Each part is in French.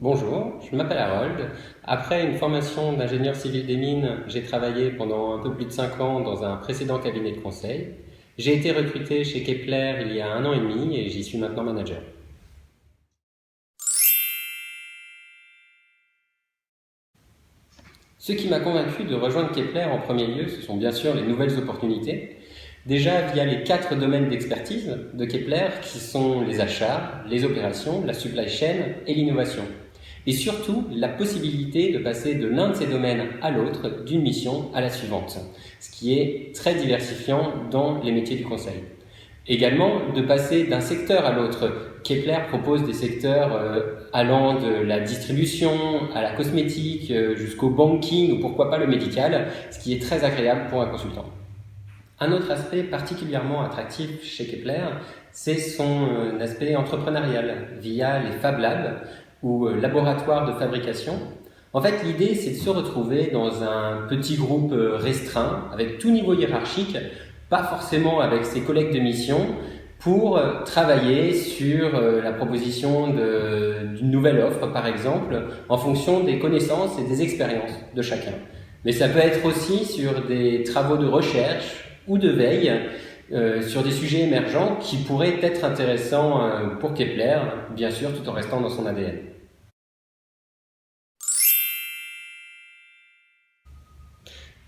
Bonjour, je m'appelle Harold. Après une formation d'ingénieur civil des mines, j'ai travaillé pendant un peu plus de 5 ans dans un précédent cabinet de conseil. J'ai été recruté chez Kepler il y a 1 an et demi et j'y suis maintenant manager. Ce qui m'a convaincu de rejoindre Kepler en premier lieu, ce sont bien sûr les nouvelles opportunités. Déjà via les 4 domaines d'expertise de Kepler qui sont les achats, les opérations, la supply chain et l'innovation. Et surtout la possibilité de passer de l'un de ces domaines à l'autre, d'une mission à la suivante, ce qui est très diversifiant dans les métiers du conseil. Également, de passer d'un secteur à l'autre. Kepler propose des secteurs allant de la distribution à la cosmétique jusqu'au banking ou pourquoi pas le médical, ce qui est très agréable pour un consultant. Un autre aspect particulièrement attractif chez Kepler, c'est son aspect entrepreneurial via les Fab Labs ou laboratoires de fabrication. En fait, l'idée, c'est de se retrouver dans un petit groupe restreint, avec tout niveau hiérarchique, pas forcément avec ses collègues de mission, pour travailler sur la proposition d'une nouvelle offre, par exemple, en fonction des connaissances et des expériences de chacun. Mais ça peut être aussi sur des travaux de recherche ou de veille sur des sujets émergents qui pourraient être intéressants pour Kepler, bien sûr, tout en restant dans son ADN.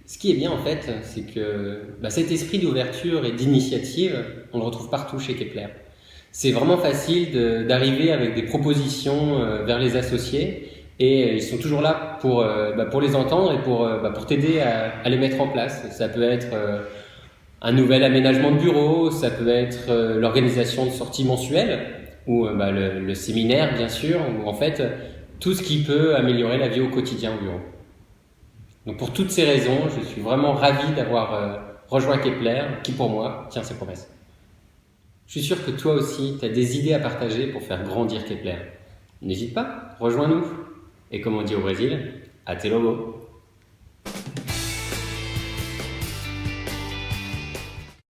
Ce qui est bien en fait, c'est que cet esprit d'ouverture et d'initiative, on le retrouve partout chez Kepler. C'est vraiment facile d'arriver avec des propositions vers les associés et ils sont toujours là pour les entendre et pour t'aider à les mettre en place. Ça peut être un nouvel aménagement de bureau, ça peut être l'organisation de sorties mensuelles ou le séminaire bien sûr, ou en fait tout ce qui peut améliorer la vie au quotidien au bureau. Donc pour toutes ces raisons, je suis vraiment ravi d'avoir rejoint Kepler, qui pour moi tient ses promesses. Je suis sûr que toi aussi, tu as des idées à partager pour faire grandir Kepler. N'hésite pas, rejoins-nous. Et comme on dit au Brésil, até logo.